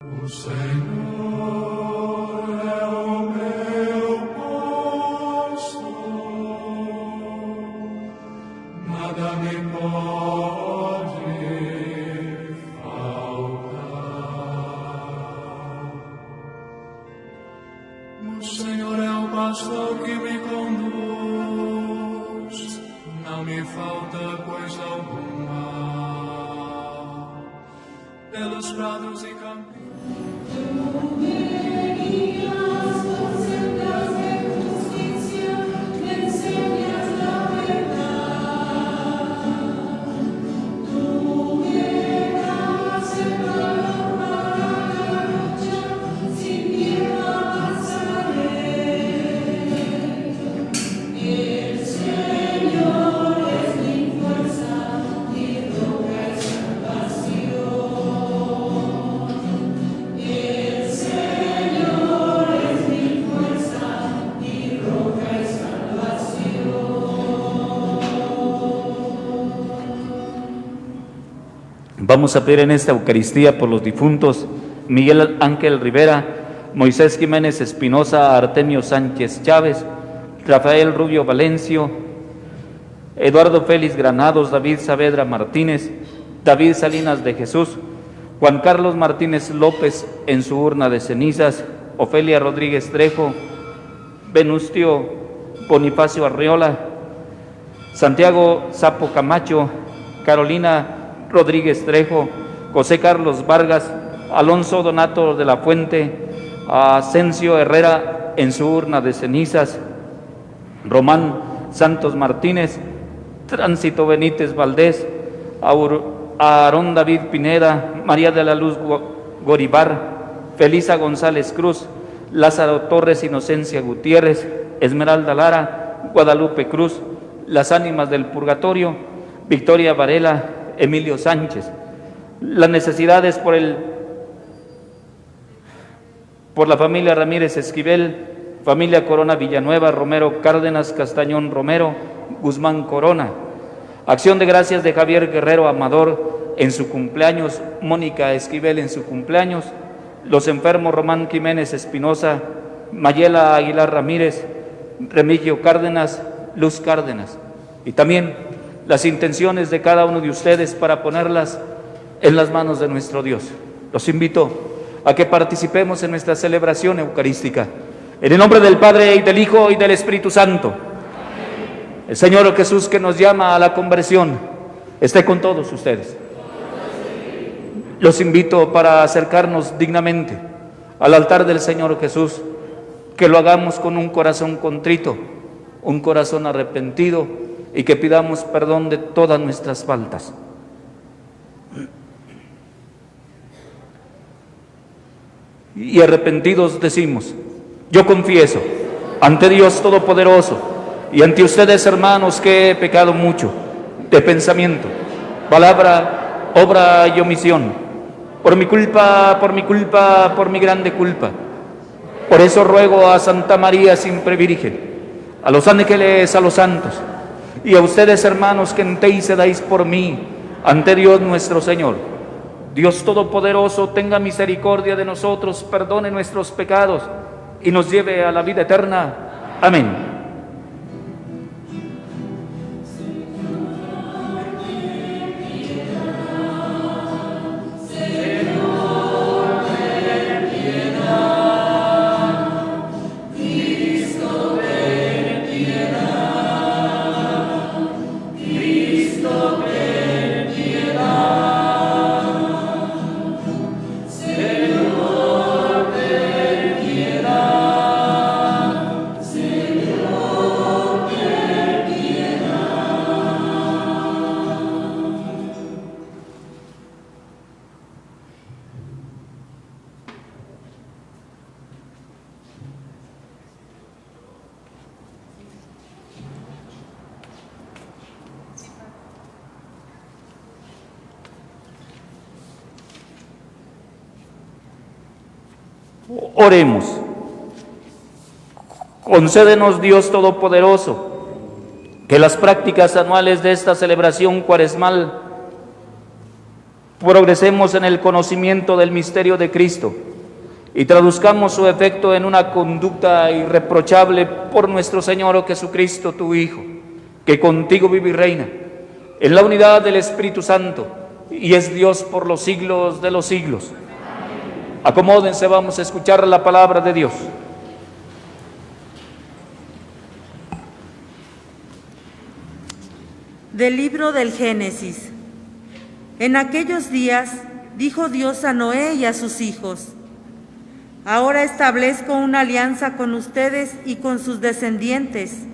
O Senhor é o meu pastor, nada me pode faltar. O Senhor é o pastor que me conduz, não me falta coisa alguma. Pelos prados e campos Vamos a pedir en esta Eucaristía por los difuntos Miguel Ángel Rivera, Moisés Jiménez Espinosa, Artemio Sánchez Chávez, Rafael Rubio Valencio, Eduardo Félix Granados, David Saavedra Martínez, David Salinas de Jesús, Juan Carlos Martínez López en su urna de cenizas, Ofelia Rodríguez Trejo, Venustio Bonifacio Arriola, Santiago Sapo Camacho, Carolina Rodríguez Trejo, José Carlos Vargas, Alonso Donato de la Fuente, Asensio Herrera en su urna de cenizas, Román Santos Martínez, Tránsito Benítez Valdés, Aarón David Pineda, María de la Luz Goribar, Felisa González Cruz, Lázaro Torres Inocencia Gutiérrez, Esmeralda Lara, Guadalupe Cruz, las ánimas del purgatorio, Victoria Varela, Emilio Sánchez. Las necesidades por la familia Ramírez Esquivel, familia Corona Villanueva, Romero Cárdenas, Castañón Romero, Guzmán Corona. Acción de gracias de Javier Guerrero Amador en su cumpleaños, Mónica Esquivel en su cumpleaños, los enfermos Román Jiménez Espinosa, Mayela Aguilar Ramírez, Remigio Cárdenas, Luz Cárdenas. Y también las intenciones de cada uno de ustedes para ponerlas en las manos de nuestro Dios. Los invito a que participemos en nuestra celebración eucarística. En el nombre del Padre, y del Hijo, y del Espíritu Santo. El Señor Jesús, que nos llama a la conversión, esté con todos ustedes. Los invito para acercarnos dignamente al altar del Señor Jesús, que lo hagamos con un corazón contrito, un corazón arrepentido, y que pidamos perdón de todas nuestras faltas. Y arrepentidos decimos: yo confieso ante Dios Todopoderoso y ante ustedes, hermanos, que he pecado mucho de pensamiento, palabra, obra y omisión, por mi culpa, por mi grande culpa. Por eso ruego a Santa María siempre Virgen, a los ángeles, a los santos, y a ustedes, hermanos, que intercedáis por mí ante Dios nuestro Señor. Dios Todopoderoso tenga misericordia de nosotros, perdone nuestros pecados y nos lleve a la vida eterna. Amén. Oremos. Concédenos, Dios Todopoderoso, que las prácticas anuales de esta celebración cuaresmal progresemos en el conocimiento del misterio de Cristo y traduzcamos su efecto en una conducta irreprochable por nuestro Señor Jesucristo, tu Hijo, que contigo vive y reina en la unidad del Espíritu Santo y es Dios por los siglos de los siglos. Acomódense, vamos a escuchar la palabra de Dios. Del libro del Génesis. En aquellos días dijo Dios a Noé y a sus hijos: ahora establezco una alianza con ustedes y con sus descendientes,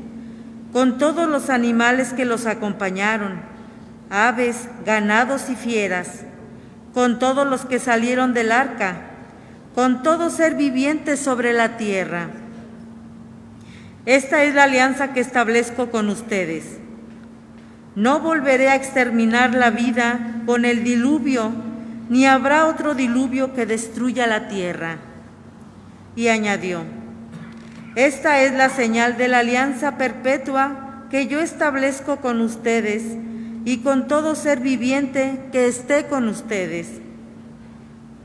con todos los animales que los acompañaron, aves, ganados y fieras, con todos los que salieron del arca, con todo ser viviente sobre la tierra. Esta es la alianza que establezco con ustedes. No volveré a exterminar la vida con el diluvio, ni habrá otro diluvio que destruya la tierra. Y añadió: esta es la señal de la alianza perpetua que yo establezco con ustedes y con todo ser viviente que esté con ustedes.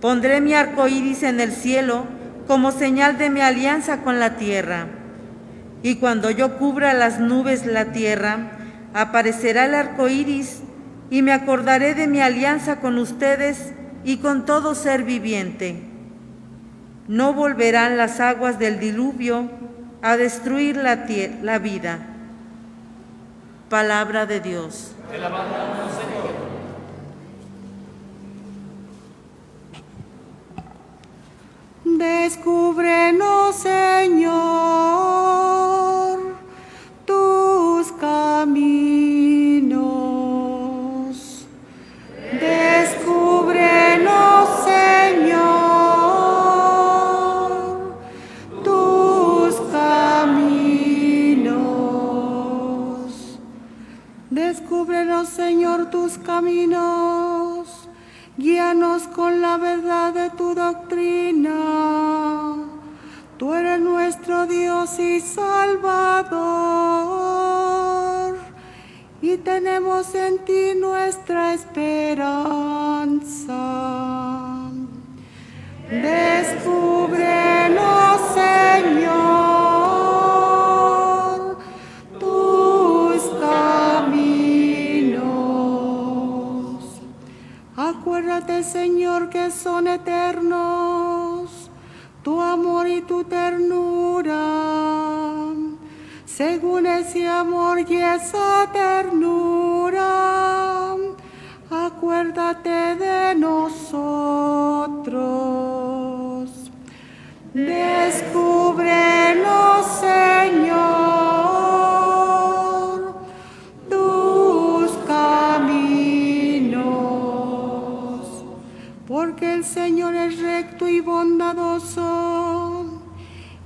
Pondré mi arco iris en el cielo como señal de mi alianza con la tierra. Y cuando yo cubra las nubes la tierra, aparecerá el arco iris, y me acordaré de mi alianza con ustedes y con todo ser viviente. No volverán las aguas del diluvio a destruir la vida. Palabra de Dios. Te alabamos, Señor. Descúbrenos, Señor, tus caminos. Descúbrenos, Señor, tus caminos. Descúbrenos, Señor, tus caminos. Guíanos con la verdad de tu doctrina. Tú eres nuestro Dios y Salvador, y tenemos en ti nuestra esperanza. Descúbrenos, Señor, tus caminos. Acuérdate, Señor, que son eternos tu amor y tu ternura. Según ese amor y esa ternura, acuérdate de nosotros. Descúbrenos, Señor, tus caminos, porque el Señor es recto y bondadoso.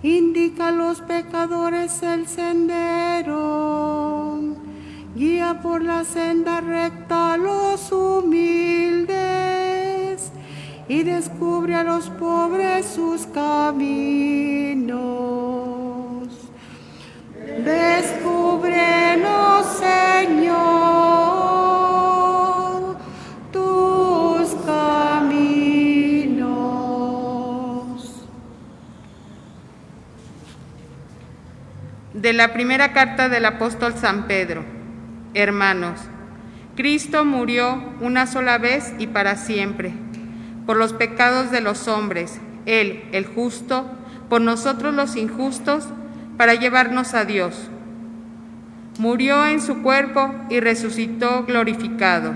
Indica a los pecadores el sendero, guía por la senda recta a los humildes y descubre a los pobres sus caminos. Descúbrenos, Señor, tus caminos. De la primera carta del apóstol San Pedro. Hermanos, Cristo murió una sola vez y para siempre por los pecados de los hombres, Él, el justo, por nosotros los injustos, para llevarnos a Dios. Murió en su cuerpo y resucitó glorificado.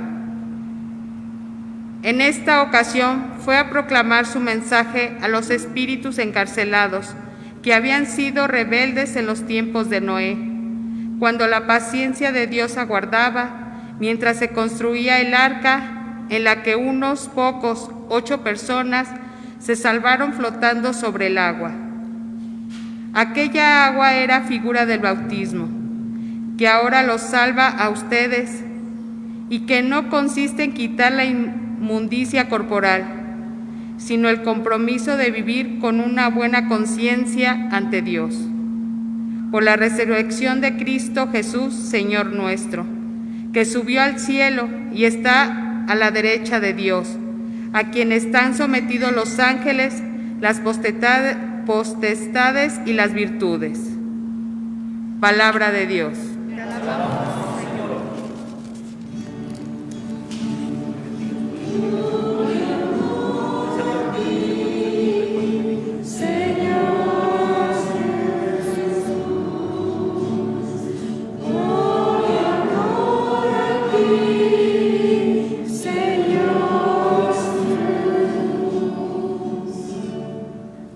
En esta ocasión fue a proclamar su mensaje a los espíritus encarcelados que habían sido rebeldes en los tiempos de Noé, cuando la paciencia de Dios aguardaba, mientras se construía el arca, en la que unos pocos, 8 personas, se salvaron flotando sobre el agua. Aquella agua era figura del bautismo, que ahora los salva a ustedes, y que no consiste en quitar la inmundicia corporal, sino el compromiso de vivir con una buena conciencia ante Dios. Por la resurrección de Cristo Jesús, Señor nuestro, que subió al cielo y está a la derecha de Dios, a quien están sometidos los ángeles, las potestades y las virtudes. Palabra de Dios.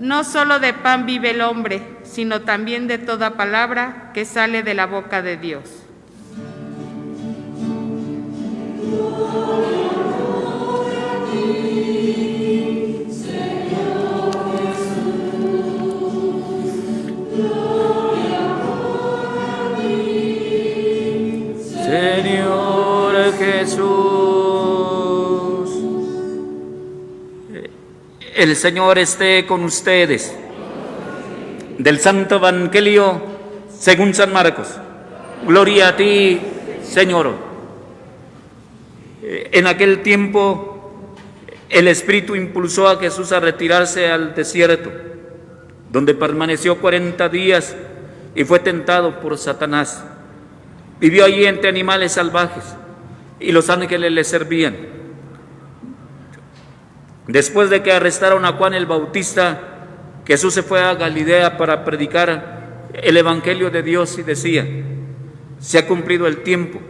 No solo de pan vive el hombre, sino también de toda palabra que sale de la boca de Dios. Señor Jesús. El Señor esté con ustedes. Del Santo Evangelio según San Marcos. Gloria a ti, Señor. En aquel tiempo, el Espíritu impulsó a Jesús a retirarse al desierto, donde permaneció 40 días y fue tentado por Satanás. Vivió allí entre animales salvajes y los ángeles le servían. Después de que arrestaron a Juan el Bautista, Jesús se fue a Galilea para predicar el Evangelio de Dios y decía: se ha cumplido el tiempo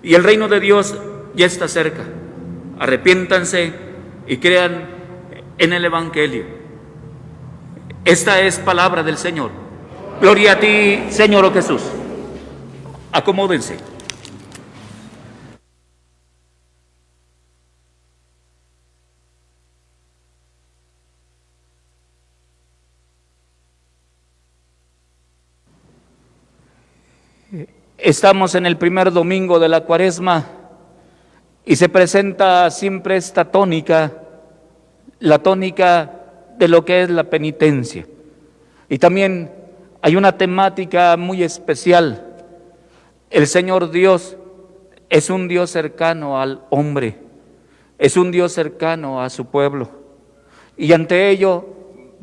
y el reino de Dios ya está cerca. Arrepiéntanse y crean en el Evangelio. Esta es palabra del Señor. Gloria a ti, Señor Jesús. Acomódense. Estamos en el primer domingo de la Cuaresma y se presenta siempre esta tónica, la tónica de lo que es la penitencia. Y también hay una temática muy especial. El Señor Dios es un Dios cercano al hombre, es un Dios cercano a su pueblo. Y ante ello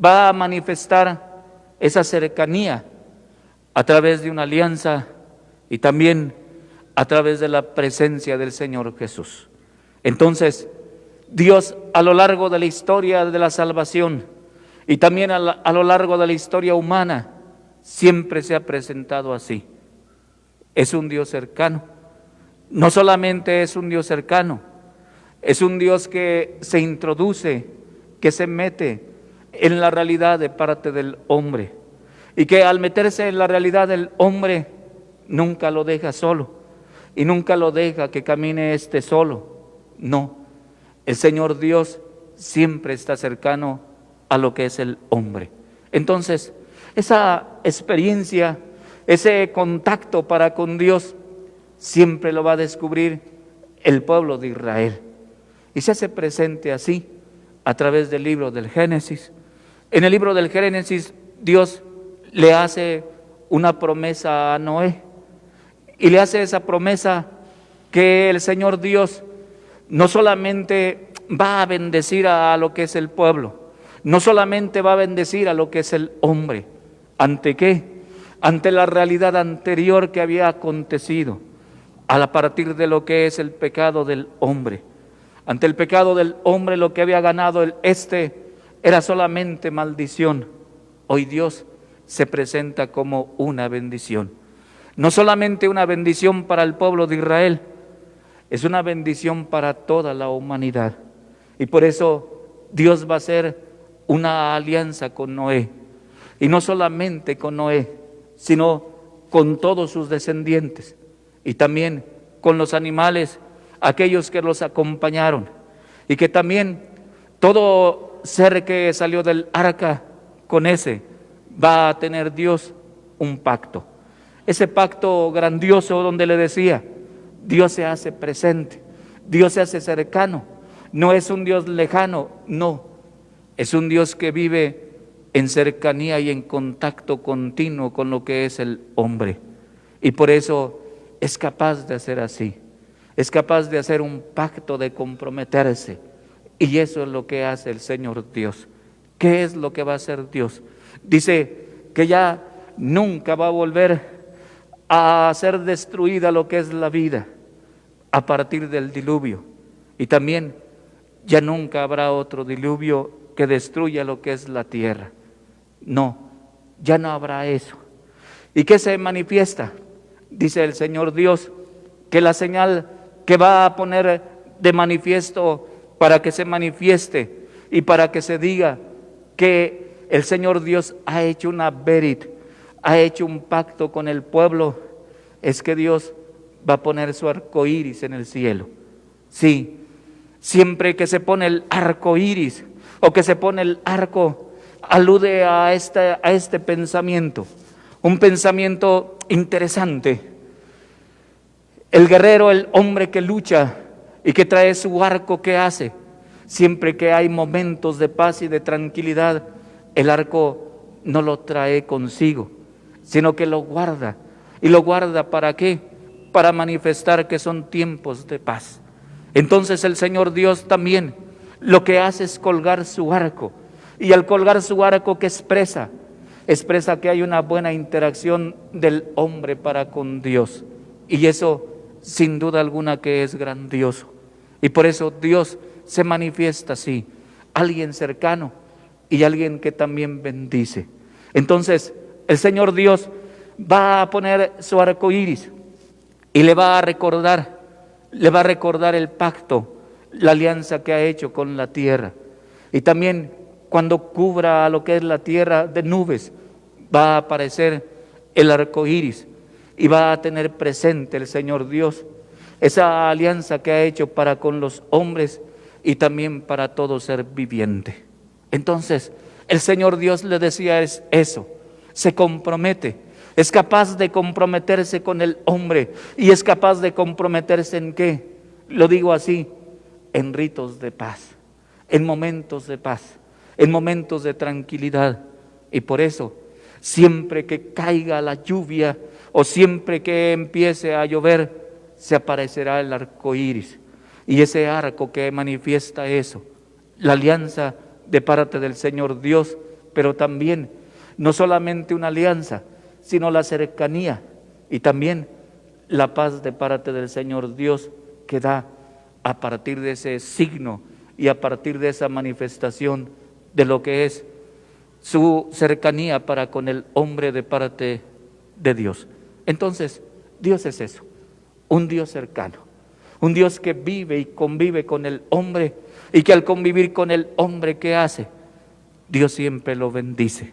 va a manifestar esa cercanía a través de una alianza y también a través de la presencia del Señor Jesús. Entonces, Dios a lo largo de la historia de la salvación y también a lo largo de la historia humana siempre se ha presentado así. Es un Dios cercano. No solamente es un Dios cercano, es un Dios que se introduce, que se mete en la realidad de parte del hombre y que al meterse en la realidad del hombre nunca lo deja solo y nunca lo deja que camine solo. No, el Señor Dios siempre está cercano a lo que es el hombre. Entonces, esa experiencia, ese contacto para con Dios, siempre lo va a descubrir el pueblo de Israel. Y se hace presente así a través del libro del Génesis. En el libro del Génesis, Dios le hace una promesa a Noé. Y le hace esa promesa que el Señor Dios no solamente va a bendecir a lo que es el pueblo, no solamente va a bendecir a lo que es el hombre. ¿Ante qué? Ante la realidad anterior que había acontecido, a partir de lo que es el pecado del hombre. Ante el pecado del hombre lo que había ganado era solamente maldición. Hoy Dios se presenta como una bendición. No solamente una bendición para el pueblo de Israel, es una bendición para toda la humanidad. Y por eso Dios va a hacer una alianza con Noé. Y no solamente con Noé, sino con todos sus descendientes. Y también con los animales, aquellos que los acompañaron. Y que también todo ser que salió del arca, con ese va a tener Dios un pacto. Ese pacto grandioso donde le decía, Dios se hace presente, Dios se hace cercano, no es un Dios lejano, no, es un Dios que vive en cercanía y en contacto continuo con lo que es el hombre. Y por eso es capaz de hacer así. es capaz de hacer un pacto, de comprometerse. Y eso es lo que hace el Señor Dios. ¿Qué es lo que va a hacer Dios? Dice que ya nunca va a volver a ser destruida lo que es la vida a partir del diluvio. Y también ya nunca habrá otro diluvio que destruya lo que es la tierra. No, ya no habrá eso. ¿Y qué se manifiesta? Dice el Señor Dios que la señal que va a poner de manifiesto para que se manifieste y para que se diga que el Señor Dios ha hecho una berit, ha hecho un pacto con el pueblo, es que Dios va a poner su arco iris en el cielo. Sí, siempre que se pone el arco iris o que se pone el arco, alude a este pensamiento, un pensamiento interesante. El guerrero, el hombre que lucha y que trae su arco, ¿qué hace? Siempre que hay momentos de paz y de tranquilidad, el arco no lo trae consigo, sino que lo guarda. ¿Y lo guarda para qué? Para manifestar que son tiempos de paz. Entonces el Señor Dios también lo que hace es colgar su arco. Y al colgar su arco, ¿qué expresa? Expresa que hay una buena interacción del hombre para con Dios. Y eso, sin duda alguna, que es grandioso. Y por eso Dios se manifiesta así, alguien cercano y alguien que también bendice. Entonces el Señor Dios va a poner su arco iris y le va a recordar el pacto, la alianza que ha hecho con la tierra. Y también cuando cubra a lo que es la tierra de nubes, va a aparecer el arco iris y va a tener presente el Señor Dios esa alianza que ha hecho para con los hombres y también para todo ser viviente. Entonces el Señor Dios le decía eso, se compromete, es capaz de comprometerse con el hombre y es capaz de comprometerse ¿en qué? Lo digo así, en ritos de paz, en momentos de paz, en momentos de tranquilidad. Y por eso, siempre que caiga la lluvia o siempre que empiece a llover, se aparecerá el arco iris. Y ese arco que manifiesta eso, la alianza de parte del Señor Dios, pero también no solamente una alianza, sino la cercanía y también la paz de parte del Señor Dios que da a partir de ese signo y a partir de esa manifestación de lo que es su cercanía para con el hombre de parte de Dios. Entonces, Dios es eso, un Dios cercano, un Dios que vive y convive con el hombre y que al convivir con el hombre, ¿qué hace? Dios siempre lo bendice.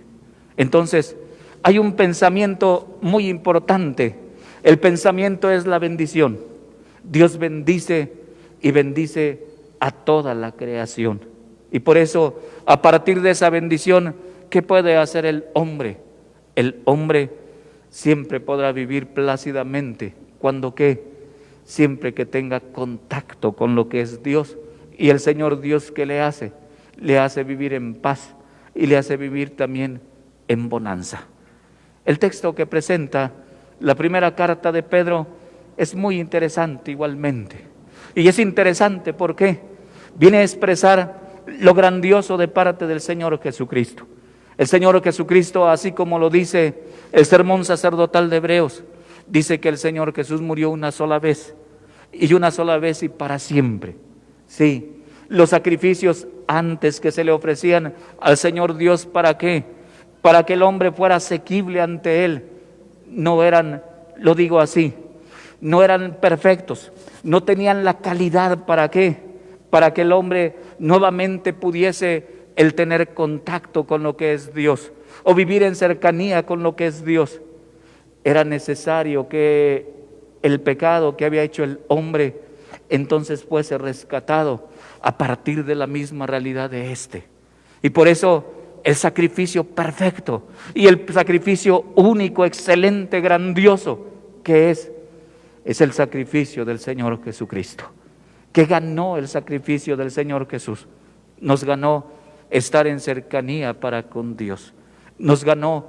Entonces, hay un pensamiento muy importante. El pensamiento es la bendición. Dios bendice y bendice a toda la creación. Y por eso, a partir de esa bendición, ¿qué puede hacer el hombre? El hombre siempre podrá vivir plácidamente. ¿Cuándo qué? Siempre que tenga contacto con lo que es Dios. Y el Señor Dios, ¿qué le hace? Le hace vivir en paz y le hace vivir también en bonanza. El texto que presenta la primera carta de Pedro es muy interesante igualmente. Y es interesante porque viene a expresar lo grandioso de parte del Señor Jesucristo. El Señor Jesucristo, así como lo dice el sermón sacerdotal de Hebreos, dice que el Señor Jesús murió una sola vez y para siempre. Sí, los sacrificios antes que se le ofrecían al Señor Dios, ¿para qué? Para que el hombre fuera asequible ante Él. No eran, lo digo así, no eran perfectos, no tenían la calidad. ¿Para qué? Para que el hombre nuevamente pudiese el tener contacto con lo que es Dios o vivir en cercanía con lo que es Dios. Era necesario que el pecado que había hecho el hombre entonces fuese rescatado a partir de la misma realidad de éste. Y por eso el sacrificio perfecto y el sacrificio único, excelente, grandioso que es el sacrificio del Señor Jesucristo. ¿Qué ganó el sacrificio del Señor Jesús? Nos ganó estar en cercanía para con Dios. Nos ganó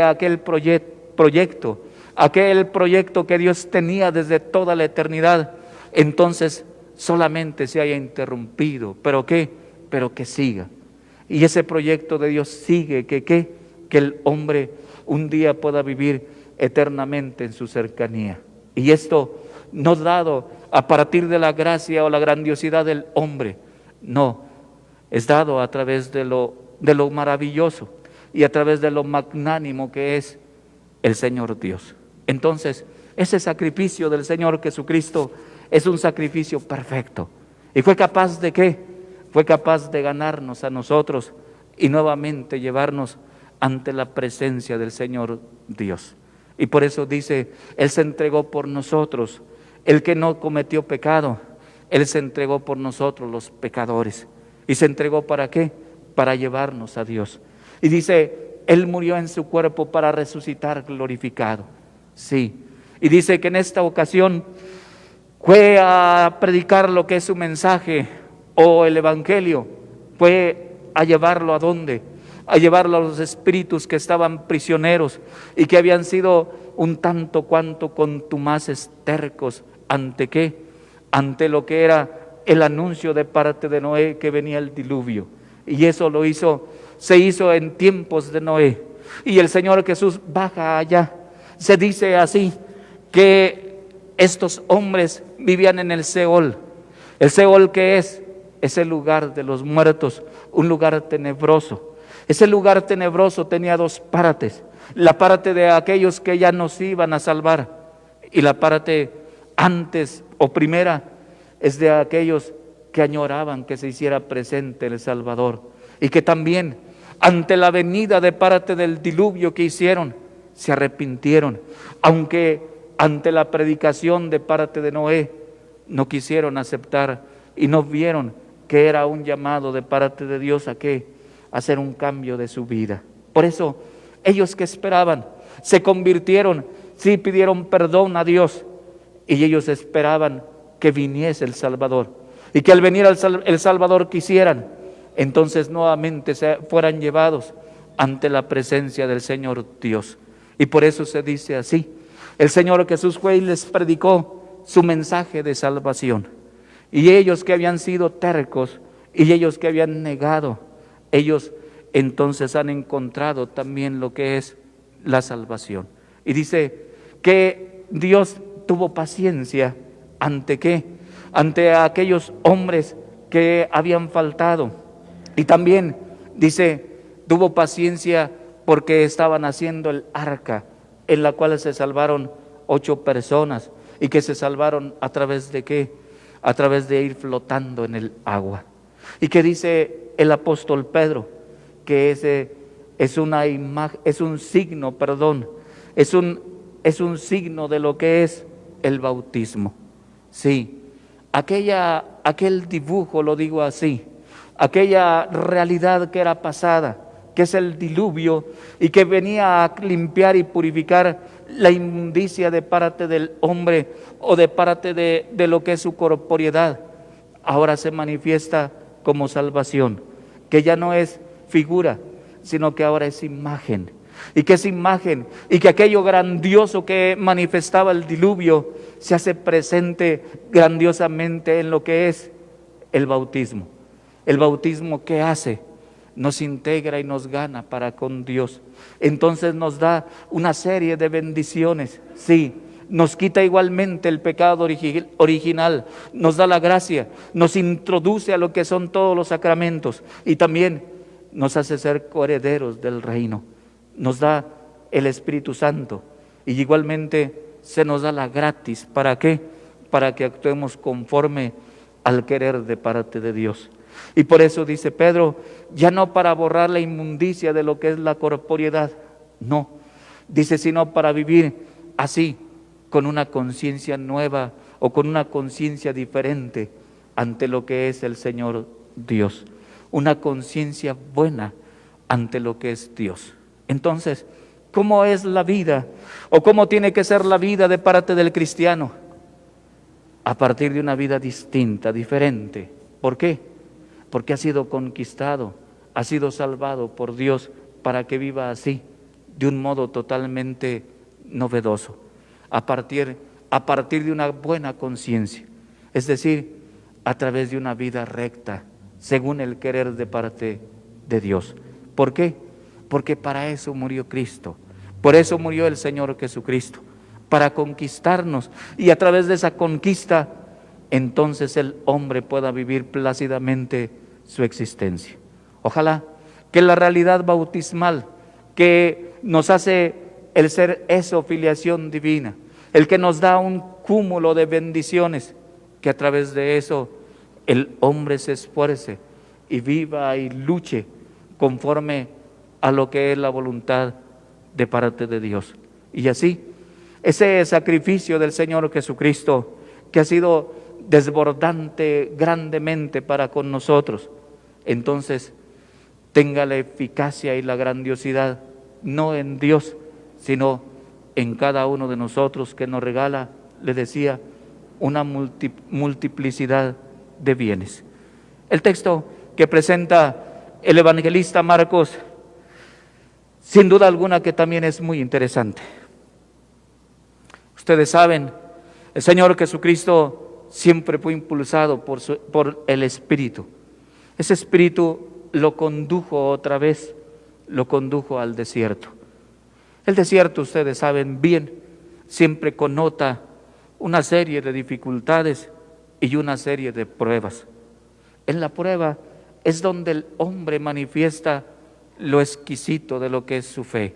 aquel proyecto que Dios tenía desde toda la eternidad entonces solamente se haya interrumpido. ¿Pero qué? Pero que siga. Y ese proyecto de Dios sigue, que el hombre un día pueda vivir eternamente en su cercanía. Y esto no dado a partir de la gracia o la grandiosidad del hombre, no, es dado a través de lo maravilloso y a través de lo magnánimo que es el Señor Dios. Entonces, ese sacrificio del Señor Jesucristo es un sacrificio perfecto. ¿Y fue capaz de qué? Fue capaz de ganarnos a nosotros y nuevamente llevarnos ante la presencia del Señor Dios. Y por eso dice, Él se entregó por nosotros, el que no cometió pecado, Él se entregó por nosotros los pecadores. ¿Y se entregó para qué? Para llevarnos a Dios. Y dice, Él murió en su cuerpo para resucitar glorificado. Sí. Y dice que en esta ocasión fue a predicar lo que es su mensaje o el evangelio. Fue a llevarlo ¿a dónde? A llevarlo a los espíritus que estaban prisioneros y que habían sido un tanto cuanto contumaces, tercos. ¿Ante qué? Ante lo que era el anuncio de parte de Noé que venía el diluvio. Y eso se hizo en tiempos de Noé. Y el Señor Jesús baja allá. Se dice así, que estos hombres vivían en el Seol. El Seol, ¿qué es? Es el lugar de los muertos, un lugar tenebroso. Ese lugar tenebroso tenía dos partes: la parte de aquellos que ya nos iban a salvar, y la parte antes o primera es de aquellos que añoraban que se hiciera presente el Salvador, y que también ante la venida de parte del diluvio que hicieron, se arrepintieron, aunque ante la predicación de parte de Noé no quisieron aceptar y no vieron que era un llamado de parte de Dios a qué, hacer un cambio de su vida. Por eso ellos que esperaban se convirtieron, sí pidieron perdón a Dios, y ellos esperaban que viniese el Salvador, y que al venir el Salvador quisieran, entonces nuevamente fueran llevados ante la presencia del Señor Dios. Y por eso se dice así: el Señor Jesús fue y les predicó su mensaje de salvación. Y ellos que habían sido tercos y ellos que habían negado, ellos entonces han encontrado también lo que es la salvación. Y dice que Dios tuvo paciencia ante ¿qué? Ante aquellos hombres que habían faltado. Y también dice, tuvo paciencia porque estaban haciendo el arca, en la cual se salvaron 8 personas, y que se salvaron a través de ¿qué? A través de ir flotando en el agua. Y que dice el apóstol Pedro que ese es una imagen, es un signo de lo que es el bautismo. Sí, aquel dibujo, lo digo así, aquella realidad que era pasada, que es el diluvio, y que venía a limpiar y purificar la inmundicia de parte del hombre o de parte de lo que es su corporeidad, ahora se manifiesta como salvación, que ya no es figura, sino que ahora es imagen. Y que es imagen, y que aquello grandioso que manifestaba el diluvio se hace presente grandiosamente en lo que es el bautismo. El bautismo, ¿qué hace? Nos integra y nos gana para con Dios. Entonces nos da una serie de bendiciones. Sí, nos quita igualmente el pecado original, nos da la gracia, nos introduce a lo que son todos los sacramentos, y también nos hace ser coherederos del reino. Nos da el Espíritu Santo, y igualmente se nos da la gratis. ¿Para qué? Para que actuemos conforme al querer de parte de Dios. Y por eso dice Pedro, ya no para borrar la inmundicia de lo que es la corporeidad, no, dice, sino para vivir así, con una conciencia nueva o con una conciencia diferente ante lo que es el Señor Dios, una conciencia buena ante lo que es Dios. Entonces, ¿cómo es la vida o cómo tiene que ser la vida de parte del cristiano? A partir de una vida distinta, diferente. ¿Por qué? Porque ha sido conquistado, ha sido salvado por Dios para que viva así, de un modo totalmente novedoso, a partir de una buena conciencia. es decir, a través de una vida recta, según el querer de parte de Dios. ¿Por qué? Porque para eso murió Cristo, por eso murió el Señor Jesucristo, para conquistarnos, y a través de esa conquista, entonces el hombre pueda vivir plácidamente su existencia. Ojalá que la realidad bautismal que nos hace el ser eso, filiación divina, el que nos da un cúmulo de bendiciones, que a través de eso el hombre se esfuerce y viva y luche conforme a lo que es la voluntad de parte de Dios. Y así, ese sacrificio del Señor Jesucristo, que ha sido desbordante grandemente para con nosotros, entonces tenga la eficacia y la grandiosidad, no en Dios, sino en cada uno de nosotros, que nos regala, le decía, una multiplicidad de bienes. El texto que presenta el evangelista Marcos, sin duda alguna que también es muy interesante. Ustedes saben, el Señor Jesucristo siempre fue impulsado por el Espíritu. Ese Espíritu lo condujo otra vez, lo condujo al desierto. El desierto, ustedes saben bien, siempre connota una serie de dificultades y una serie de pruebas. En la prueba es donde el hombre manifiesta lo exquisito de lo que es su fe.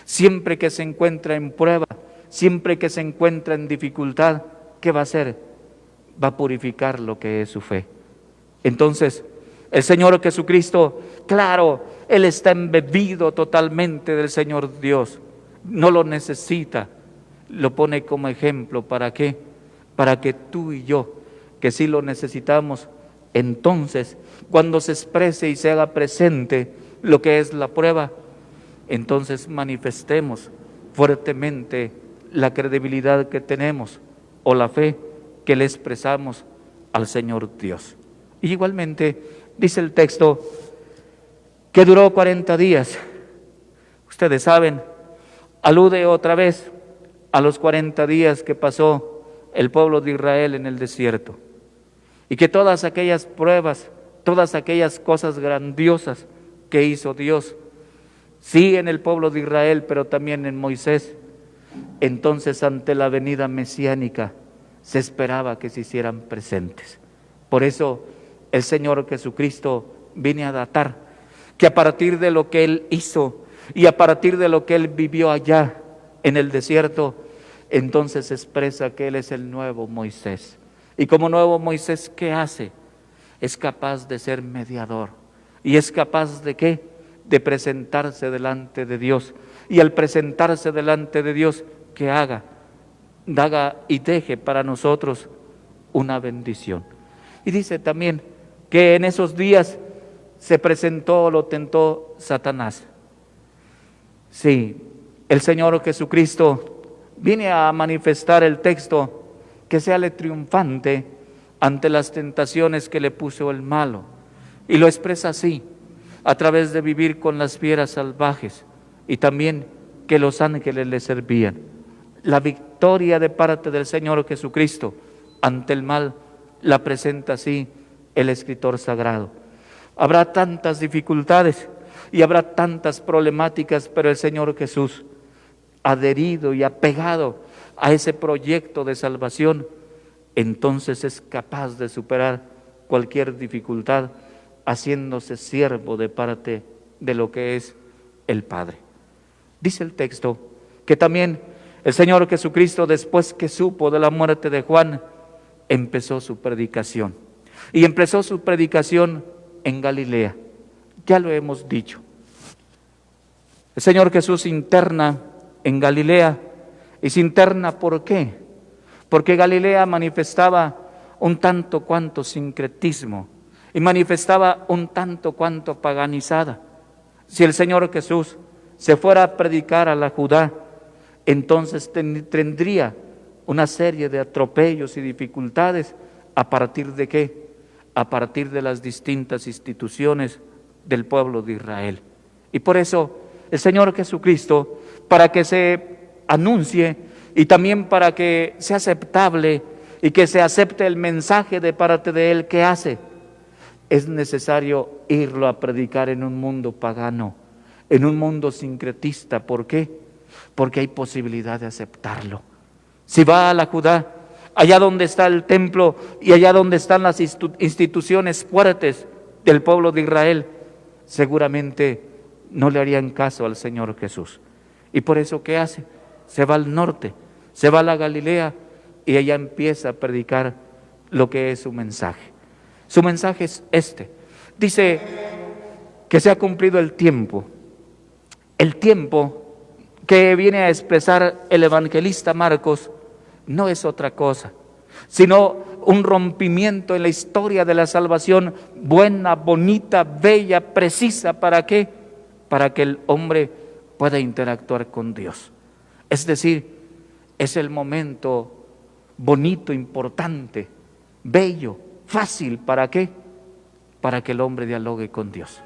Siempre que se encuentra en prueba, siempre que se encuentra en dificultad, ¿qué va a hacer? Va a purificar lo que es su fe. Entonces, el Señor Jesucristo, claro, Él está embebido totalmente del Señor Dios, no lo necesita, lo pone como ejemplo. ¿Para qué? Para que tú y yo, que sí lo necesitamos, entonces, cuando se exprese y se haga presente lo que es la prueba, entonces manifestemos fuertemente la credibilidad que tenemos o la fe que le expresamos al Señor Dios. Y igualmente, dice el texto que duró 40 días. Ustedes saben, alude otra vez a los 40 días que pasó el pueblo de Israel en el desierto. Y que todas aquellas pruebas, todas aquellas cosas grandiosas que hizo Dios, sí en el pueblo de Israel, pero también en Moisés, entonces ante la venida mesiánica se esperaba que se hicieran presentes. Por eso el Señor Jesucristo viene a datar que a partir de lo que Él hizo y a partir de lo que Él vivió allá en el desierto, entonces se expresa que Él es el nuevo Moisés. Y como nuevo Moisés, ¿qué hace? Es capaz de ser mediador. ¿Y es capaz de qué? De presentarse delante de Dios. Y al presentarse delante de Dios, ¿qué haga? Haga y deje para nosotros una bendición. Y dice también que en esos días se presentó, lo tentó Satanás. Sí, el Señor Jesucristo viene a manifestar el texto que sale triunfante ante las tentaciones que le puso el malo. Y lo expresa así, a través de vivir con las fieras salvajes y también que los ángeles le servían. La victoria de parte del Señor Jesucristo ante el mal la presenta así el escritor sagrado. Habrá tantas dificultades y habrá tantas problemáticas, pero el Señor Jesús, adherido y apegado a ese proyecto de salvación, entonces es capaz de superar cualquier dificultad, haciéndose siervo de parte de lo que es el Padre. Dice el texto que también el Señor Jesucristo, después que supo de la muerte de Juan, empezó su predicación. Y empezó su predicación en Galilea. Ya lo hemos dicho. El Señor Jesús se interna en Galilea. ¿Y se interna por qué? Porque Galilea manifestaba un tanto cuanto sincretismo y manifestaba un tanto cuanto paganizada. Si el Señor Jesús se fuera a predicar a la Judá, entonces tendría una serie de atropellos y dificultades. ¿A partir de qué? A partir de las distintas instituciones del pueblo de Israel. Y por eso el Señor Jesucristo, para que se anuncie y también para que sea aceptable y que se acepte el mensaje de parte de Él, ¿qué hace? Es necesario irlo a predicar en un mundo pagano, en un mundo sincretista. ¿Por qué? Porque hay posibilidad de aceptarlo. Si va a la Judá, allá donde está el templo y allá donde están las instituciones fuertes del pueblo de Israel, seguramente no le harían caso al Señor Jesús. Y por eso, ¿qué hace? Se va al norte, se va a la Galilea y allá empieza a predicar lo que es su mensaje. Su mensaje es este. Dice que se ha cumplido el tiempo que viene a expresar el evangelista Marcos no es otra cosa, sino un rompimiento en la historia de la salvación buena, bonita, bella, precisa. ¿Para qué? Para que el hombre pueda interactuar con Dios. Es decir, es el momento bonito, importante, bello, fácil. ¿Para qué? Para que el hombre dialogue con Dios.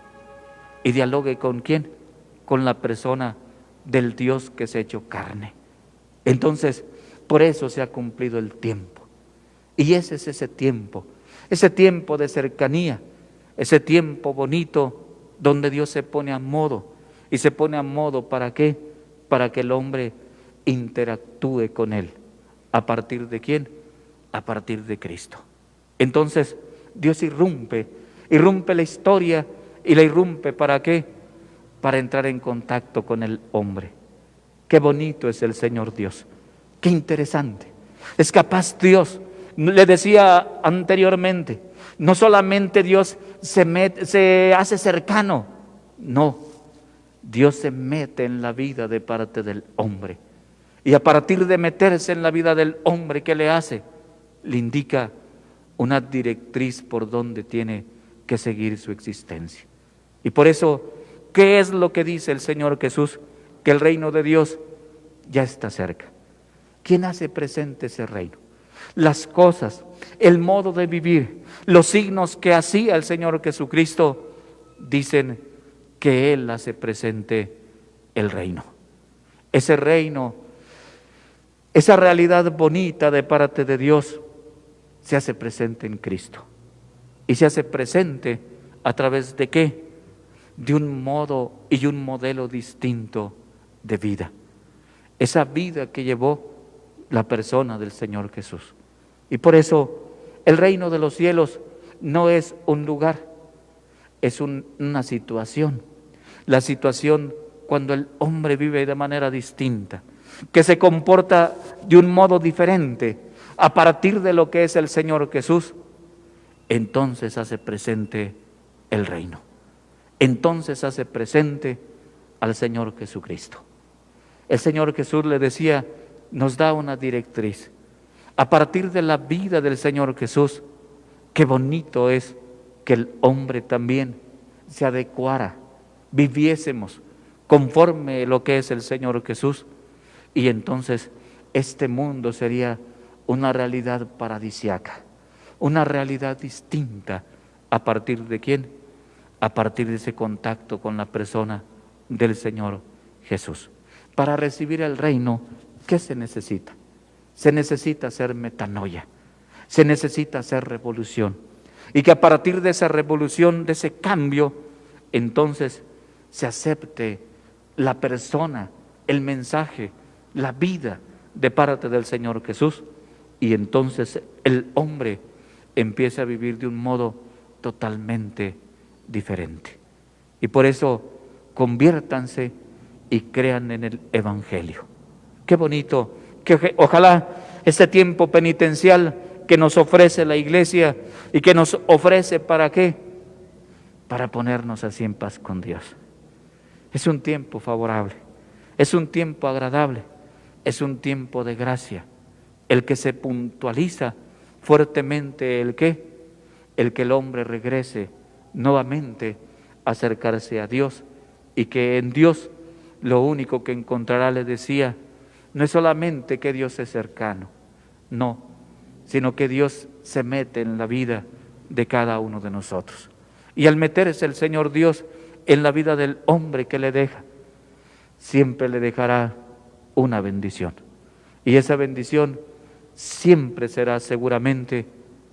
¿Y dialogue con quién? Con la persona del Dios que se ha hecho carne. Entonces, por eso se ha cumplido el tiempo. Y ese es ese tiempo de cercanía, ese tiempo bonito donde Dios se pone a modo. ¿Y se pone a modo para qué? Para que el hombre interactúe con Él. ¿A partir de quién? A partir de Cristo. Entonces, Dios irrumpe la historia y la irrumpe ¿para qué? Para entrar en contacto con el hombre. Qué bonito es el Señor Dios, qué interesante. Es capaz Dios, le decía anteriormente, no solamente Dios se hace cercano, no, Dios se mete en la vida de parte del hombre. Y a partir de meterse en la vida del hombre, ¿qué le hace? Le indica una directriz por donde tiene que seguir su existencia. Y por eso, ¿qué es lo que dice el Señor Jesús? Que el reino de Dios ya está cerca. ¿Quién hace presente ese reino? Las cosas, el modo de vivir, los signos que hacía el Señor Jesucristo, dicen que Él hace presente el reino. Ese reino, esa realidad bonita de parte de Dios, se hace presente en Cristo. Y se hace presente a través de ¿qué? De un modo y un modelo distinto de vida. Esa vida que llevó la persona del Señor Jesús. Y por eso el reino de los cielos no es un lugar, es una situación. La situación cuando el hombre vive de manera distinta, que se comporta de un modo diferente a partir de lo que es el Señor Jesús, entonces hace presente el reino. Entonces hace presente al Señor Jesucristo. El Señor Jesús le decía, nos da una directriz. A partir de la vida del Señor Jesús, qué bonito es que el hombre también se adecuara, viviésemos conforme lo que es el Señor Jesús, y entonces este mundo sería una realidad paradisiaca, una realidad distinta. ¿A partir de quién? A partir de ese contacto con la persona del Señor Jesús. Para recibir el reino, ¿qué se necesita? Se necesita hacer metanoia, se necesita hacer revolución. Y que a partir de esa revolución, de ese cambio, entonces se acepte la persona, el mensaje, la vida de parte del Señor Jesús. Y entonces el hombre empieza a vivir de un modo totalmente diferente. Y por eso conviértanse y crean en el Evangelio. Qué bonito, que ojalá este tiempo penitencial que nos ofrece la Iglesia y que nos ofrece ¿para qué? Para ponernos así en paz con Dios. Es un tiempo favorable, es un tiempo agradable, es un tiempo de gracia, el que se puntualiza fuertemente el qué, el que el hombre regrese nuevamente a acercarse a Dios, y que en Dios lo único que encontrará, le decía, no es solamente que Dios es cercano, no, sino que Dios se mete en la vida de cada uno de nosotros. Y al meterse el Señor Dios en la vida del hombre que le deja, siempre le dejará una bendición. Y esa bendición siempre será seguramente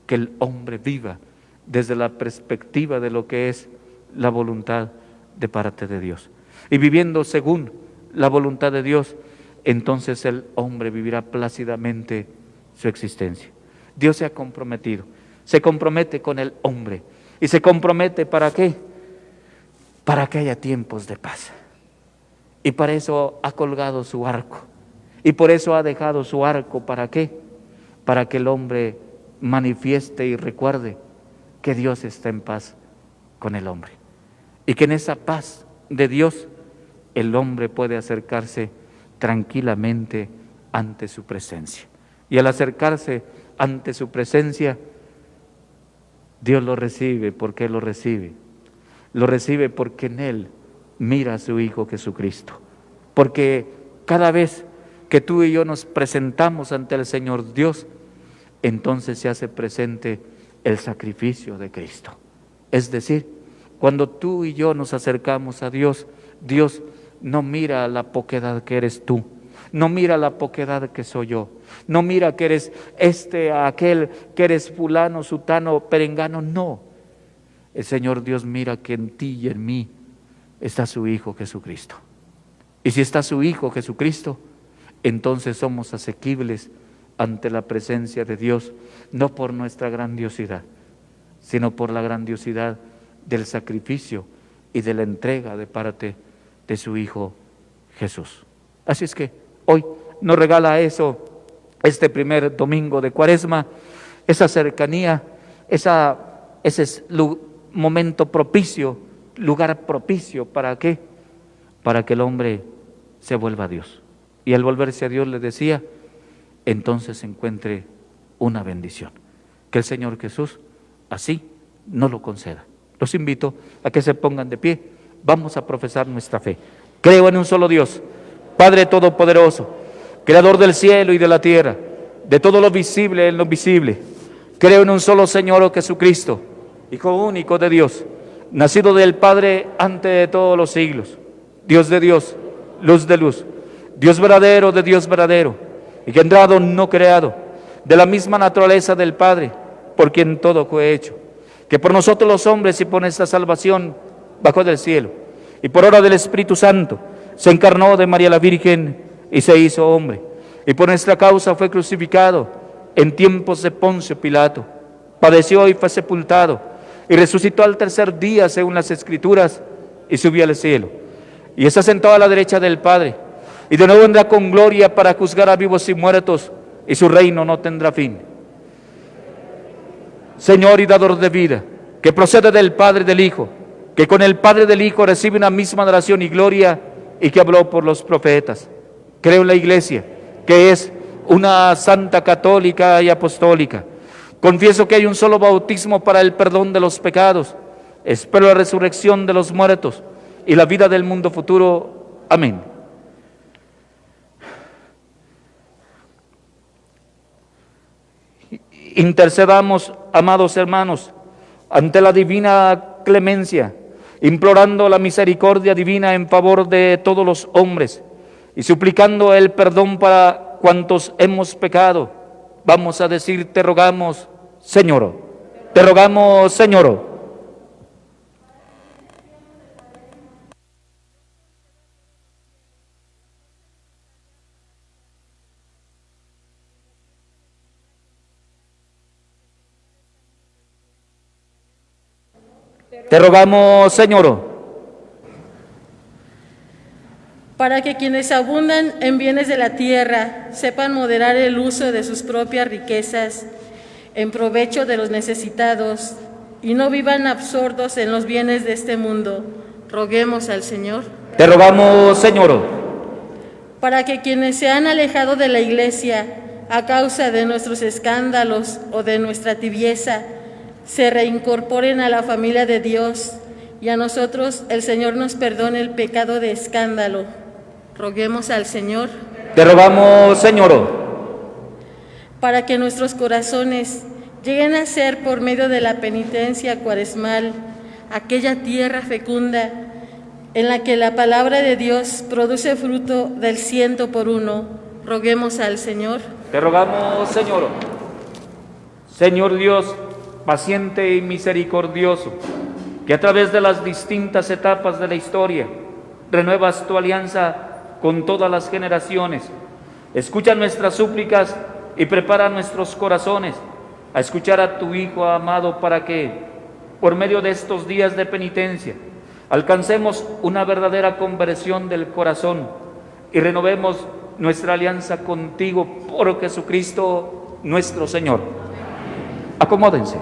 que el hombre viva desde la perspectiva de lo que es la voluntad de parte de Dios. Y viviendo según la voluntad de Dios, entonces el hombre vivirá plácidamente su existencia. Dios se ha comprometido, se compromete con el hombre. ¿Y se compromete para qué? Para que haya tiempos de paz. Y para eso ha colgado su arco. Y por eso ha dejado su arco. ¿Para qué? Para que el hombre manifieste y recuerde que Dios está en paz con el hombre. Y que en esa paz de Dios el hombre puede acercarse tranquilamente ante su presencia. Y al acercarse ante su presencia, Dios lo recibe. ¿Por qué lo recibe? Lo recibe porque en Él mira a su Hijo Jesucristo. Porque cada vez que tú y yo nos presentamos ante el Señor Dios, entonces se hace presente el sacrificio de Cristo. Es decir, cuando tú y yo nos acercamos a Dios, Dios no mira la poquedad que eres tú, no mira la poquedad que soy yo, no mira que eres aquel, que eres fulano, sutano, perengano, no. El Señor Dios mira que en ti y en mí está su Hijo Jesucristo. Y si está su Hijo Jesucristo, entonces somos asequibles ante la presencia de Dios, no por nuestra grandiosidad, sino por la grandiosidad del sacrificio y de la entrega de parte de su Hijo Jesús. Así es que hoy nos regala eso, este primer domingo de Cuaresma, esa cercanía, ese momento propicio, lugar propicio. ¿Para qué? Para que el hombre se vuelva a Dios. Y al volverse a Dios, le decía, entonces encuentre una bendición. Que el Señor Jesús así nos lo conceda. Los invito a que se pongan de pie. Vamos a profesar nuestra fe. Creo en un solo Dios, Padre Todopoderoso, Creador del cielo y de la tierra, de todo lo visible y lo invisible. Creo en un solo Señor Jesucristo, Hijo único de Dios, nacido del Padre antes de todos los siglos, Dios de Dios, luz de luz, Dios verdadero de Dios verdadero, engendrado, no creado, de la misma naturaleza del Padre, por quien todo fue hecho, que por nosotros los hombres y por nuestra salvación bajó del cielo, y por obra del Espíritu Santo se encarnó de María la Virgen y se hizo hombre, y por nuestra causa fue crucificado en tiempos de Poncio Pilato, padeció y fue sepultado, y resucitó al tercer día según las Escrituras, y subió al cielo, y está sentado a la derecha del Padre, y de nuevo vendrá con gloria para juzgar a vivos y muertos, y su reino no tendrá fin. Señor y dador de vida, que procede del Padre y del Hijo, que con el Padre y del Hijo recibe una misma adoración y gloria, y que habló por los profetas. Creo en la Iglesia, que es una santa, católica y apostólica. Confieso que hay un solo bautismo para el perdón de los pecados. Espero la resurrección de los muertos y la vida del mundo futuro. Amén. Intercedamos, amados hermanos, ante la divina clemencia, implorando la misericordia divina en favor de todos los hombres y suplicando el perdón para cuantos hemos pecado. Vamos a decir: te rogamos, Señor. Te rogamos, Señor. Te rogamos, Señor. Para que quienes abundan en bienes de la tierra sepan moderar el uso de sus propias riquezas en provecho de los necesitados y no vivan absortos en los bienes de este mundo, roguemos al Señor. Te rogamos, Señor. Para que quienes se han alejado de la Iglesia a causa de nuestros escándalos o de nuestra tibieza se reincorporen a la familia de Dios y a nosotros el Señor nos perdone el pecado de escándalo. Roguemos al Señor. Te rogamos, Señor. Para que nuestros corazones lleguen a ser, por medio de la penitencia cuaresmal, aquella tierra fecunda en la que la palabra de Dios produce fruto del 100 por 1. Roguemos al Señor. Te rogamos, Señor, Señor Dios, paciente y misericordioso, que a través de las distintas etapas de la historia renuevas tu alianza con todas las generaciones. Escucha nuestras súplicas y prepara nuestros corazones a escuchar a tu Hijo amado para que, por medio de estos días de penitencia, alcancemos una verdadera conversión del corazón y renovemos nuestra alianza contigo por Jesucristo nuestro Señor. Acomódense.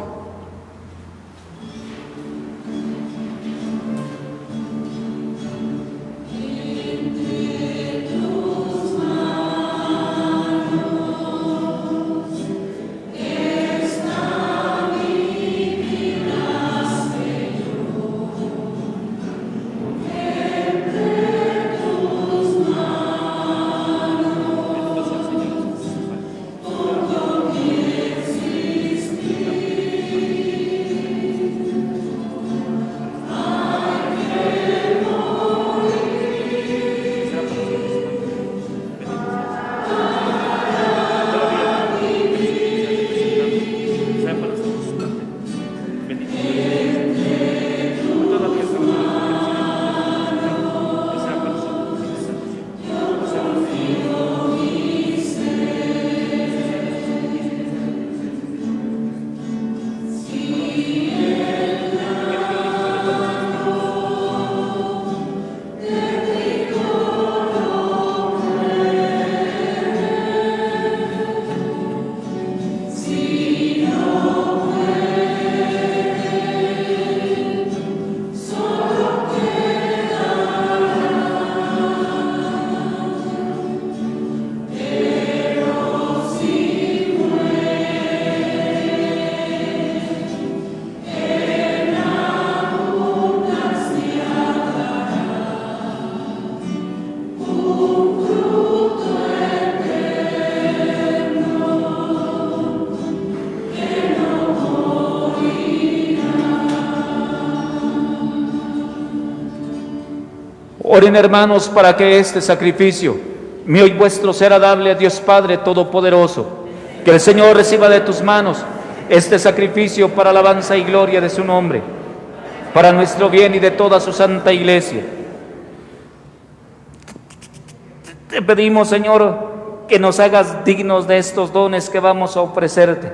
Oren, hermanos, para que este sacrificio mío y vuestro sea dable a Dios Padre Todopoderoso. Que el Señor reciba de tus manos este sacrificio para alabanza y gloria de su nombre, para nuestro bien y de toda su santa iglesia. Te pedimos, Señor, que nos hagas dignos de estos dones que vamos a ofrecerte,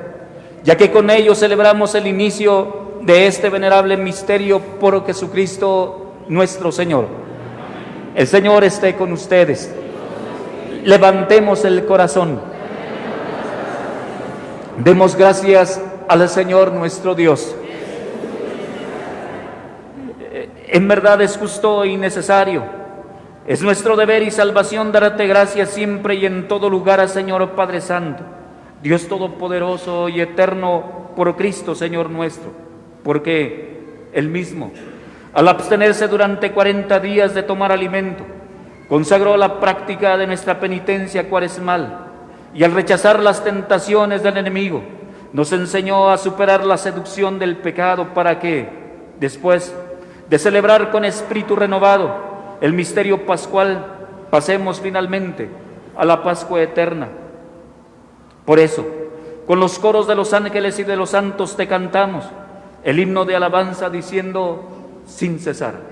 ya que con ellos celebramos el inicio de este venerable misterio por Jesucristo nuestro Señor. El Señor esté con ustedes. Levantemos el corazón. Demos gracias al Señor nuestro Dios. En verdad es justo y necesario. Es nuestro deber y salvación darte gracias siempre y en todo lugar, Señor Padre Santo, Dios Todopoderoso y Eterno, por Cristo, Señor nuestro, porque Él mismo, al abstenerse durante 40 días de tomar alimento, consagró la práctica de nuestra penitencia cuaresmal y al rechazar las tentaciones del enemigo, nos enseñó a superar la seducción del pecado para que, después de celebrar con espíritu renovado el misterio pascual, pasemos finalmente a la Pascua eterna. Por eso, con los coros de los ángeles y de los santos te cantamos el himno de alabanza diciendo sin cesar: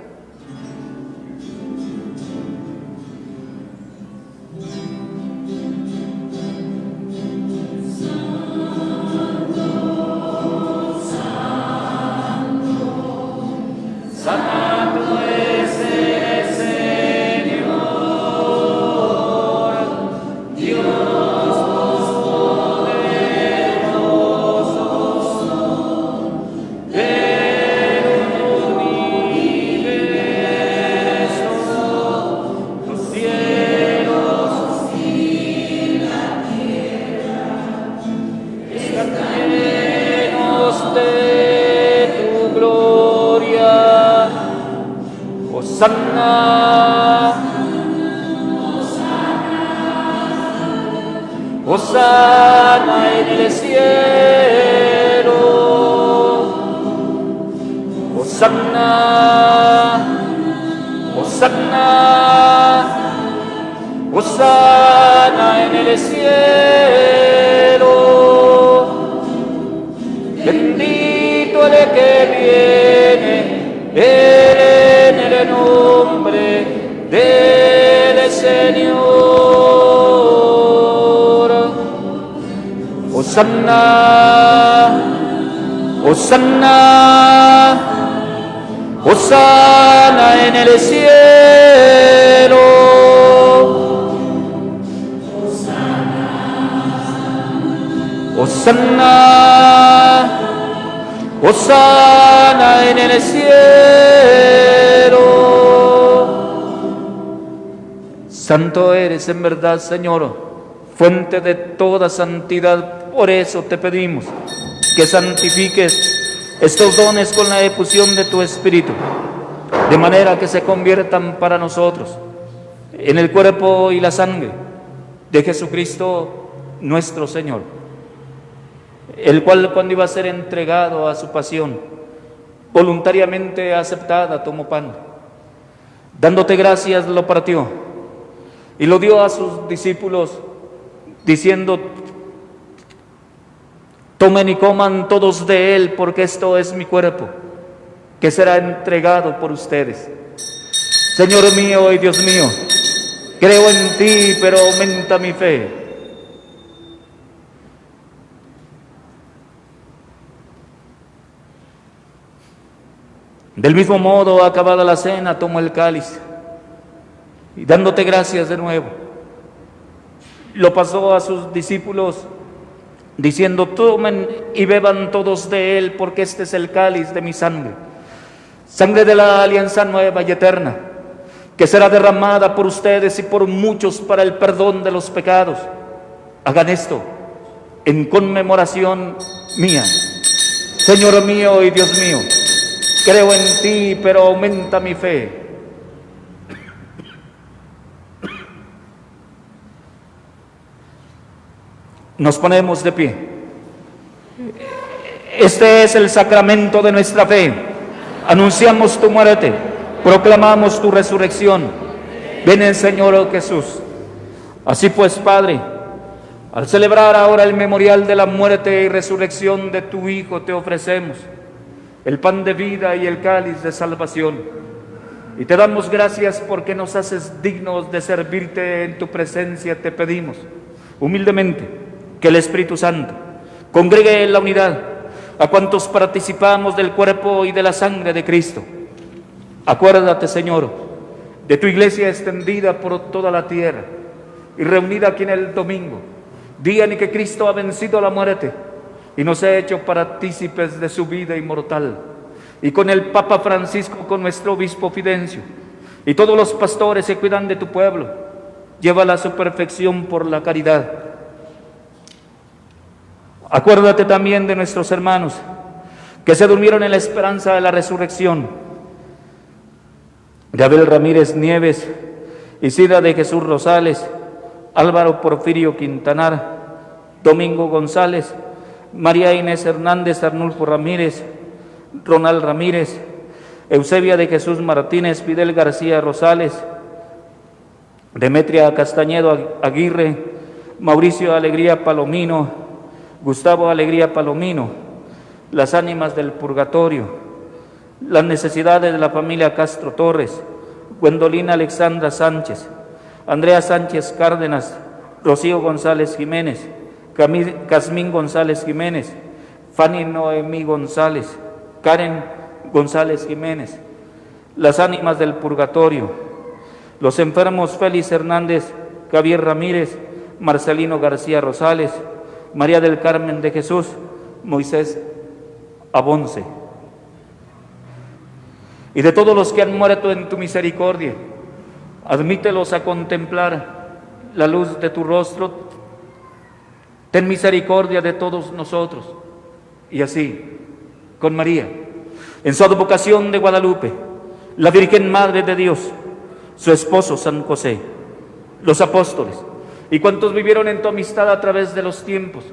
Hosana en el cielo, Hosana, Hosana, Hosana en el el cielo. Bendito el que viene en el nombre del Señor. Hosanna, Hosanna, Hosanna en el cielo. Hosanna, Hosanna en el cielo. Santo eres en verdad, Señor, fuente de toda santidad. Por eso te pedimos que santifiques estos dones con la efusión de tu Espíritu, de manera que se conviertan para nosotros en el cuerpo y la sangre de Jesucristo nuestro Señor, el cual, cuando iba a ser entregado a su pasión, voluntariamente aceptada, tomó pan, dándote gracias, lo partió y lo dio a sus discípulos, diciendo: tomen y coman todos de él, porque esto es mi cuerpo, que será entregado por ustedes. Señor mío y Dios mío, creo en ti, pero aumenta mi fe. Del mismo modo, acabada la cena, tomó el cáliz y, dándote gracias de nuevo, lo pasó a sus discípulos, diciendo: tomen y beban todos de él, porque este es el cáliz de mi sangre, sangre de la alianza nueva y eterna, que será derramada por ustedes y por muchos para el perdón de los pecados. Hagan esto en conmemoración mía. Señor mío y Dios mío, creo en ti, pero aumenta mi fe. Nos ponemos de pie. Este es el sacramento de nuestra fe. Anunciamos tu muerte, proclamamos tu resurrección. Ven, Señor Jesús. Así pues, Padre, al celebrar ahora el memorial de la muerte y resurrección de tu Hijo, te ofrecemos el pan de vida y el cáliz de salvación. Y te damos gracias porque nos haces dignos de servirte en tu presencia. Te pedimos humildemente que el Espíritu Santo congregue en la unidad a cuantos participamos del cuerpo y de la sangre de Cristo. Acuérdate, Señor, de tu iglesia extendida por toda la tierra y reunida aquí en el domingo, día en que Cristo ha vencido la muerte y nos ha hecho partícipes de su vida inmortal. Y con el Papa Francisco, con nuestro obispo Fidencio y todos los pastores que cuidan de tu pueblo, llévala a su perfección por la caridad. Acuérdate también de nuestros hermanos que se durmieron en la esperanza de la resurrección, de Abel Ramírez Nieves, Isidra de Jesús Rosales, Álvaro Porfirio Quintanar, Domingo González, María Inés Hernández, Arnulfo Ramírez, Ronald Ramírez, Eusebia de Jesús Martínez, Fidel García Rosales, Demetria Castañedo Aguirre, Mauricio Alegría Palomino, Gustavo Alegría Palomino, las ánimas del purgatorio, las necesidades de la familia Castro Torres, Gwendolina Alexandra Sánchez, Andrea Sánchez Cárdenas, Rocío González Jiménez, Casmín González Jiménez, Fanny Noemí González, Karen González Jiménez, las ánimas del purgatorio, los enfermos Félix Hernández, Javier Ramírez, Marcelino García Rosales, María del Carmen de Jesús, Moisés Abonce, y de todos los que han muerto en tu misericordia, admítelos a contemplar la luz de tu rostro. Ten misericordia de todos nosotros. Y así, con María, en su advocación de Guadalupe, la Virgen Madre de Dios, su esposo San José, los apóstoles y cuantos vivieron en tu amistad a través de los tiempos,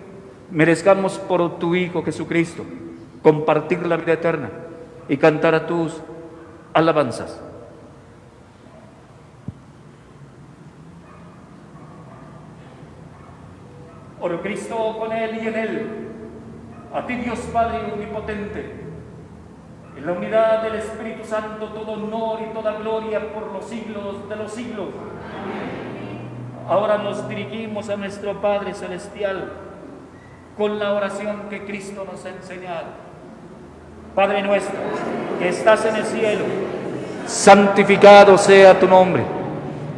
merezcamos por tu Hijo Jesucristo compartir la vida eterna y cantar a tus alabanzas. Por Cristo, con Él y en Él, a ti Dios Padre Omnipotente, en la unidad del Espíritu Santo, todo honor y toda gloria por los siglos de los siglos. Ahora nos dirigimos a nuestro Padre Celestial con la oración que Cristo nos ha enseñado. Padre nuestro, que estás en el cielo, santificado sea tu nombre.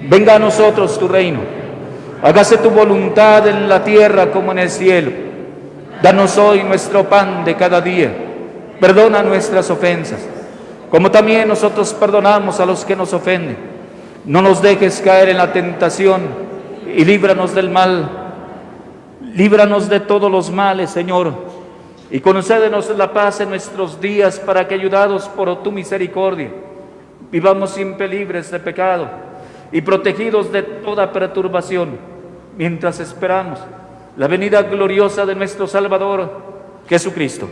Venga a nosotros tu reino. Hágase tu voluntad en la tierra como en el cielo. Danos hoy nuestro pan de cada día. Perdona nuestras ofensas, como también nosotros perdonamos a los que nos ofenden. No nos dejes caer en la tentación y líbranos del mal. Líbranos de todos los males, Señor, y concédenos la paz en nuestros días, para que, ayudados por tu misericordia, vivamos siempre libres de pecado y protegidos de toda perturbación, mientras esperamos la venida gloriosa de nuestro Salvador, Jesucristo.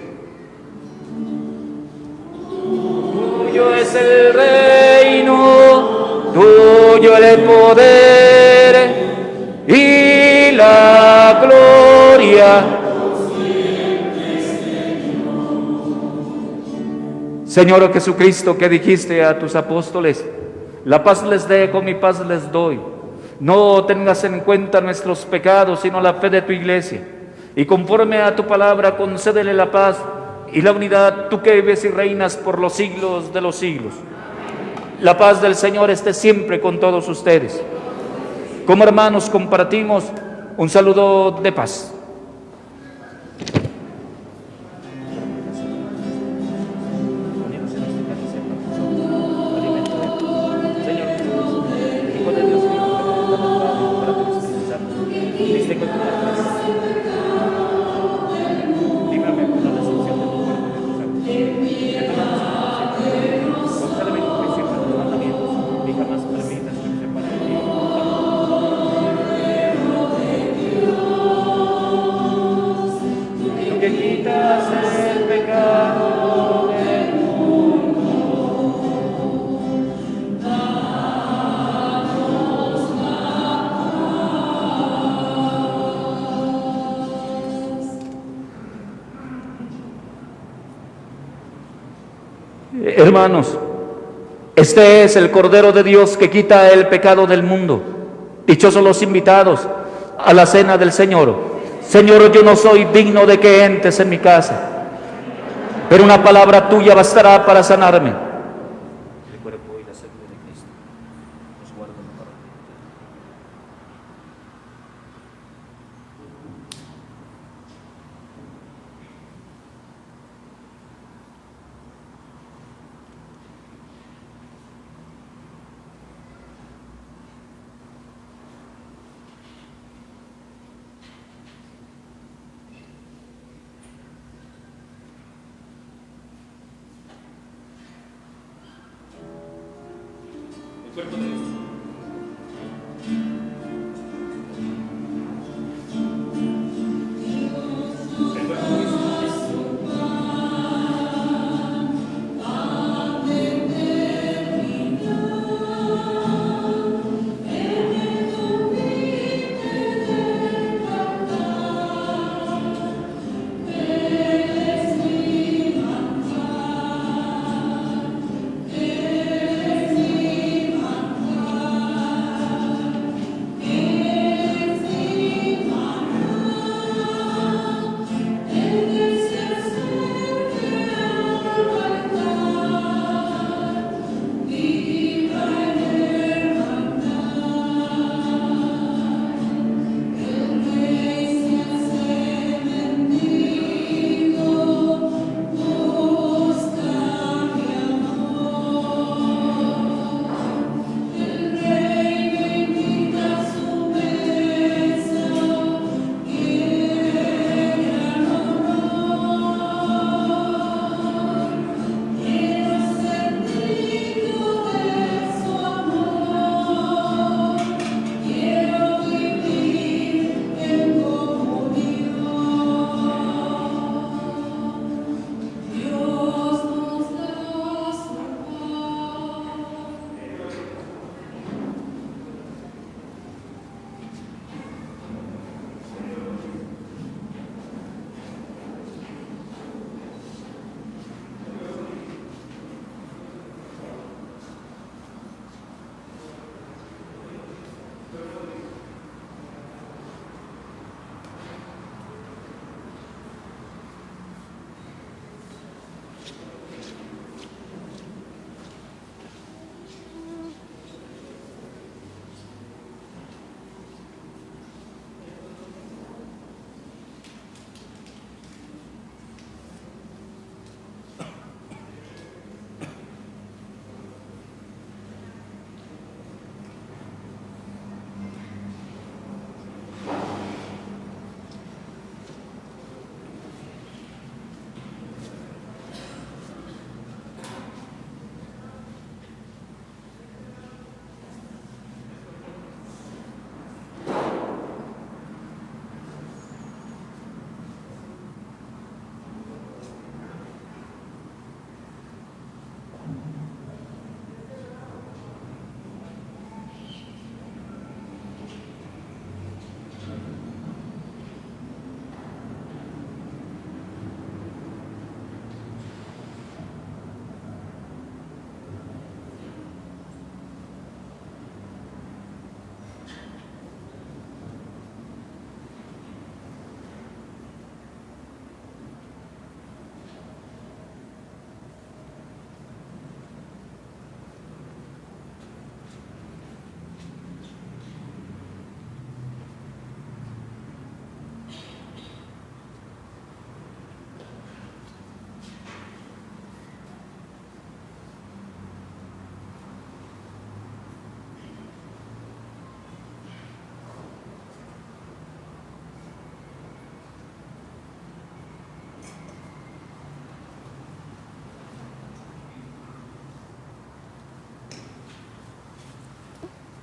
Tuyo es el reino, tuyo el poder y la gloria. Señor Jesucristo, que dijiste a tus apóstoles: la paz les dejo, mi paz les doy. No tengas en cuenta nuestros pecados, sino la fe de tu iglesia. Y conforme a tu palabra, concédele la paz y la unidad, tú que vives y reinas por los siglos de los siglos. La paz del Señor esté siempre con todos ustedes. Como hermanos compartimos un saludo de paz. Hermanos, este es el Cordero de Dios que quita el pecado del mundo. Dichosos los invitados a la cena del Señor. Señor, yo no soy digno de que entres en mi casa, pero una palabra tuya bastará para sanarme. El cuerpo y la sangre de Cristo nos guardan para ti. Cuerpo de Cristo.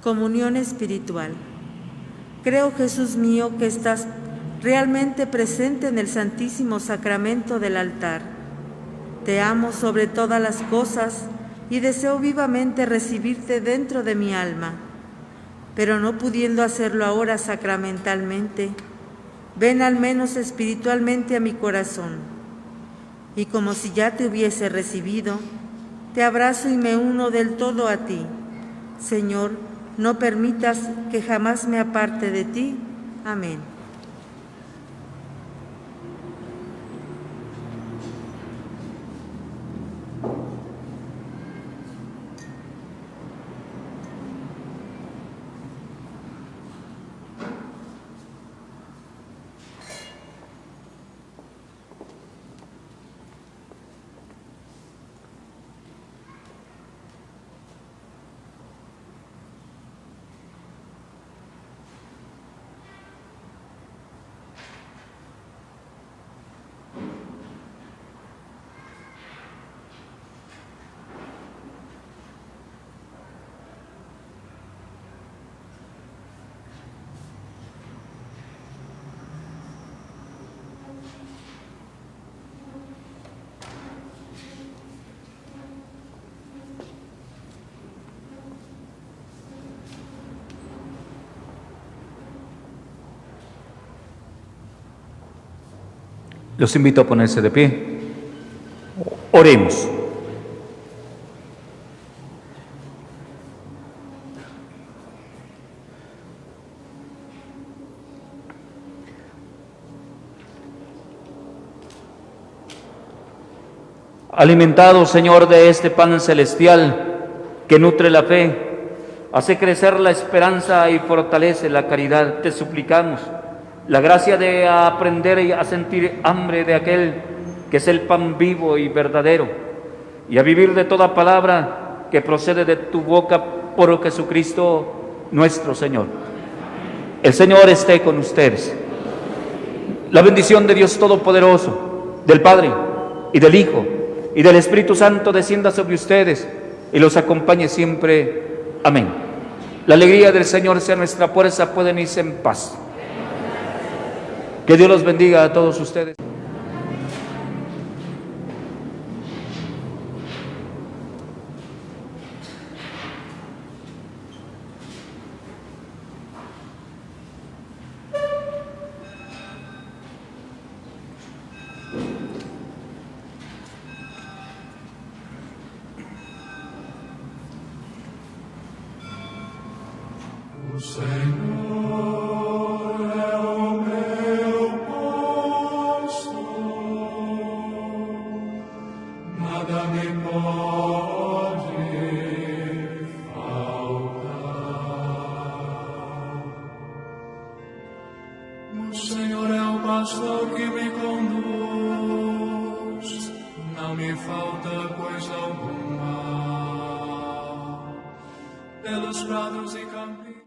Comunión espiritual. Creo, Jesús mío, que estás realmente presente en el Santísimo Sacramento del altar. Te amo sobre todas las cosas y deseo vivamente recibirte dentro de mi alma. Pero no pudiendo hacerlo ahora sacramentalmente, ven al menos espiritualmente a mi corazón. Y como si ya te hubiese recibido, te abrazo y me uno del todo a ti. Señor, no permitas que jamás me aparte de ti. Amén. Los invito a ponerse de pie. Oremos. Alimentado, Señor, de este pan celestial que nutre la fe, hace crecer la esperanza y fortalece la caridad, te suplicamos la gracia de aprender y a sentir hambre de aquel que es el pan vivo y verdadero, y a vivir de toda palabra que procede de tu boca por Jesucristo nuestro Señor. El Señor esté con ustedes. La bendición de Dios Todopoderoso, del Padre y del Hijo y del Espíritu Santo descienda sobre ustedes y los acompañe siempre. Amén. La alegría del Señor sea nuestra fuerza. Pueden irse en paz. Que Dios los bendiga a todos ustedes. O Senhor é o meu pastor, nada me pode faltar. O Senhor é o pastor que me conduz, não me falta coisa alguma. Pelos prados e campos